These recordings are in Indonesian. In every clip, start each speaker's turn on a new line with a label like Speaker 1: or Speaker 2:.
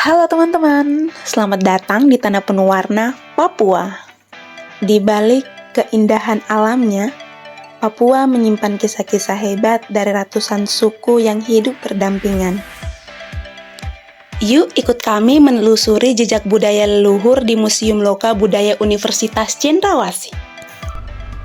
Speaker 1: Halo teman-teman, selamat datang di Tanah Penuh Warna, Papua. Di balik keindahan alamnya, Papua menyimpan kisah-kisah hebat dari ratusan suku yang hidup berdampingan. Yuk ikut kami menelusuri jejak budaya leluhur di Museum Loka Budaya Universitas Cendrawasih.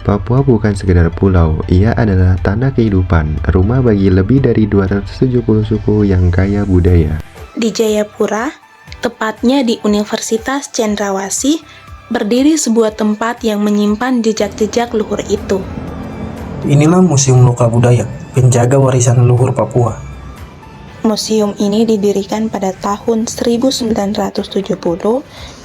Speaker 2: Papua bukan sekedar pulau, ia adalah tanah kehidupan, rumah bagi lebih dari 270 suku yang kaya budaya.
Speaker 1: Di Jayapura, tepatnya di Universitas Cendrawasih, berdiri sebuah tempat yang menyimpan jejak-jejak luhur itu.
Speaker 3: Inilah Museum Loka Budaya, penjaga warisan leluhur Papua.
Speaker 1: Museum ini didirikan pada tahun 1970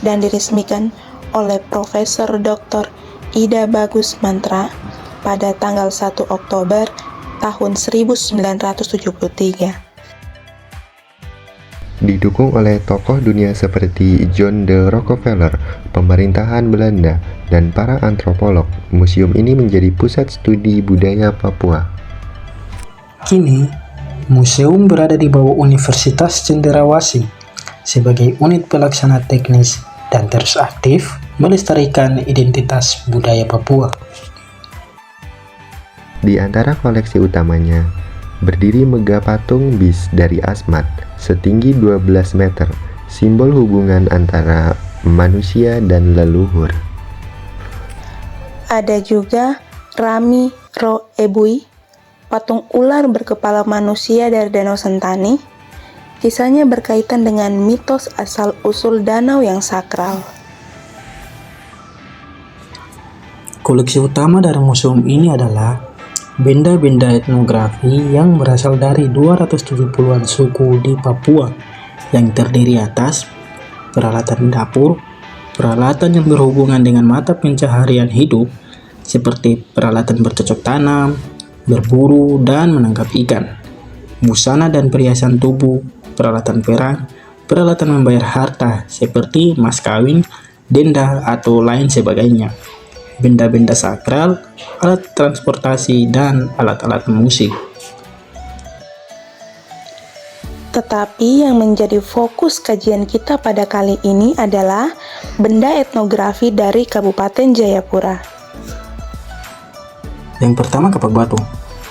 Speaker 1: dan diresmikan oleh Profesor Dr. Ida Bagus Mantra pada tanggal 1 Oktober tahun 1973.
Speaker 2: Didukung oleh tokoh dunia seperti John D. Rockefeller, pemerintahan Belanda, dan para antropolog, museum ini menjadi pusat studi budaya Papua.
Speaker 3: Kini, museum berada di bawah Universitas Cendrawasih sebagai unit pelaksana teknis dan terus aktif melestarikan identitas budaya Papua.
Speaker 2: Di antara koleksi utamanya, berdiri megah patung bis dari Asmat, setinggi 12 meter, simbol hubungan antara manusia dan leluhur.
Speaker 1: Ada juga Rami Ro Ebui, patung ular berkepala manusia dari Danau Sentani. Kisahnya berkaitan dengan mitos asal-usul danau yang sakral.
Speaker 3: Koleksi utama dari museum ini adalah benda-benda etnografi yang berasal dari 270-an suku di Papua yang terdiri atas peralatan dapur, peralatan yang berhubungan dengan mata pencaharian hidup seperti peralatan bercocok tanam, berburu, dan menangkap ikan, busana dan perhiasan tubuh, peralatan perang, peralatan membayar harta seperti mas kawin, denda, atau lain sebagainya, benda-benda sakral, alat transportasi, dan alat-alat musik.
Speaker 1: Tetapi yang menjadi fokus kajian kita pada kali ini adalah benda etnografi dari Kabupaten Jayapura.
Speaker 3: Yang pertama, kapak batu.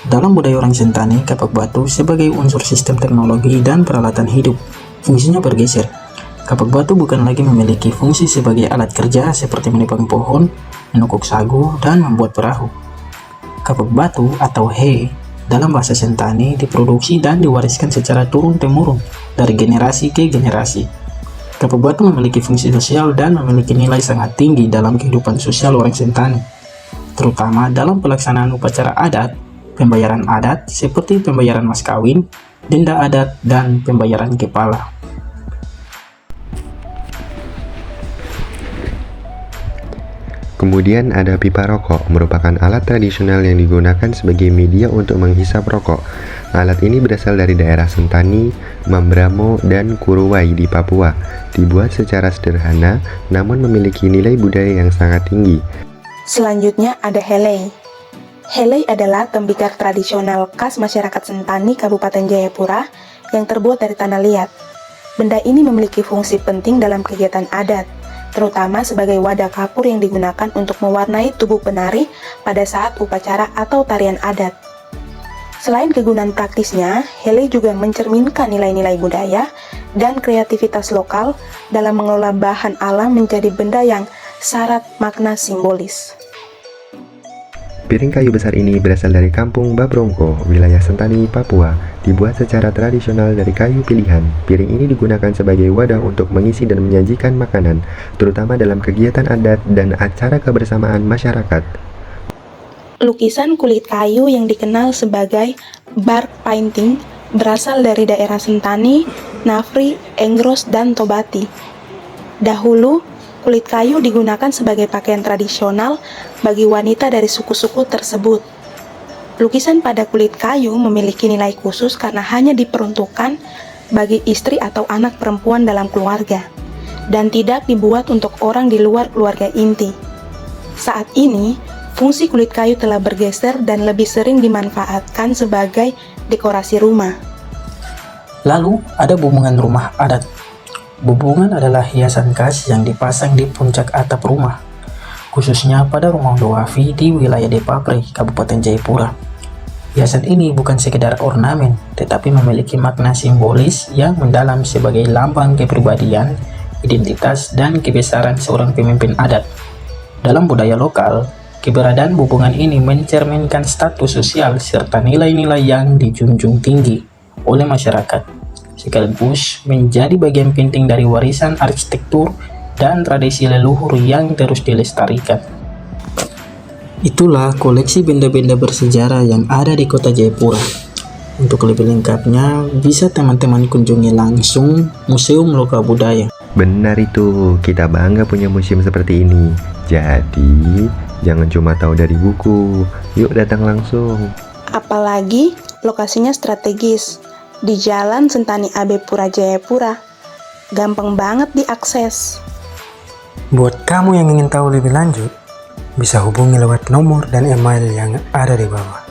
Speaker 3: Dalam budaya orang Sentani, kapak batu sebagai unsur sistem teknologi dan peralatan hidup. Fungsinya bergeser. Kapak batu bukan lagi memiliki fungsi sebagai alat kerja seperti menebang pohon, menukuk sagu, dan membuat perahu. Kapak batu atau he dalam bahasa Sentani diproduksi dan diwariskan secara turun-temurun dari generasi ke generasi. Kapak batu memiliki fungsi sosial dan memiliki nilai sangat tinggi dalam kehidupan sosial orang Sentani, terutama dalam pelaksanaan upacara adat, pembayaran adat seperti pembayaran mas kawin, denda adat, dan pembayaran kepala.
Speaker 2: Kemudian ada pipa rokok, merupakan alat tradisional yang digunakan sebagai media untuk menghisap rokok. Alat ini berasal dari daerah Sentani, Mambramo, dan Kuruwai di Papua. Dibuat secara sederhana, namun memiliki nilai budaya yang sangat tinggi.
Speaker 1: Selanjutnya ada helei. Helei adalah tembikar tradisional khas masyarakat Sentani Kabupaten Jayapura yang terbuat dari tanah liat. Benda ini memiliki fungsi penting dalam kegiatan adat, terutama sebagai wadah kapur yang digunakan untuk mewarnai tubuh penari pada saat upacara atau tarian adat. Selain kegunaan praktisnya, helei juga mencerminkan nilai-nilai budaya dan kreativitas lokal dalam mengelola bahan alam menjadi benda yang syarat makna simbolis.
Speaker 2: Piring kayu besar ini berasal dari kampung Babrongko, wilayah Sentani, Papua. Dibuat secara tradisional dari kayu pilihan. Piring ini digunakan sebagai wadah untuk mengisi dan menyajikan makanan, terutama dalam kegiatan adat dan acara kebersamaan masyarakat.
Speaker 1: Lukisan kulit kayu yang dikenal sebagai bark painting berasal dari daerah Sentani, Nafri, Enggros, dan Tobati. Dahulu, kulit kayu digunakan sebagai pakaian tradisional bagi wanita dari suku-suku tersebut. Lukisan pada kulit kayu memiliki nilai khusus karena hanya diperuntukkan bagi istri atau anak perempuan dalam keluarga, dan tidak dibuat untuk orang di luar keluarga inti. Saat ini, fungsi kulit kayu telah bergeser dan lebih sering dimanfaatkan sebagai dekorasi rumah.
Speaker 3: Lalu, ada bumbungan rumah adat. Bubungan adalah hiasan khas yang dipasang di puncak atap rumah, khususnya pada rumah Doafi di wilayah Depapre, Kabupaten Jayapura. Hiasan ini bukan sekedar ornamen, tetapi memiliki makna simbolis yang mendalam sebagai lambang kepribadian, identitas, dan kebesaran seorang pemimpin adat. Dalam budaya lokal, keberadaan bubungan ini mencerminkan status sosial serta nilai-nilai yang dijunjung tinggi oleh masyarakat, sekaligus menjadi bagian penting dari warisan arsitektur dan tradisi leluhur yang terus dilestarikan. Itulah koleksi benda-benda bersejarah yang ada di kota Jayapura. Untuk lebih lengkapnya, bisa teman-teman kunjungi langsung Museum Loka Budaya.
Speaker 2: Benar itu, kita bangga punya museum seperti ini. Jadi, jangan cuma tahu dari buku, yuk datang langsung.
Speaker 1: Apalagi lokasinya strategis, di Jalan Sentani AB Pura Jayapura. Gampang banget diakses.
Speaker 4: Buat kamu yang ingin tahu lebih lanjut, bisa hubungi lewat nomor dan email yang ada di bawah.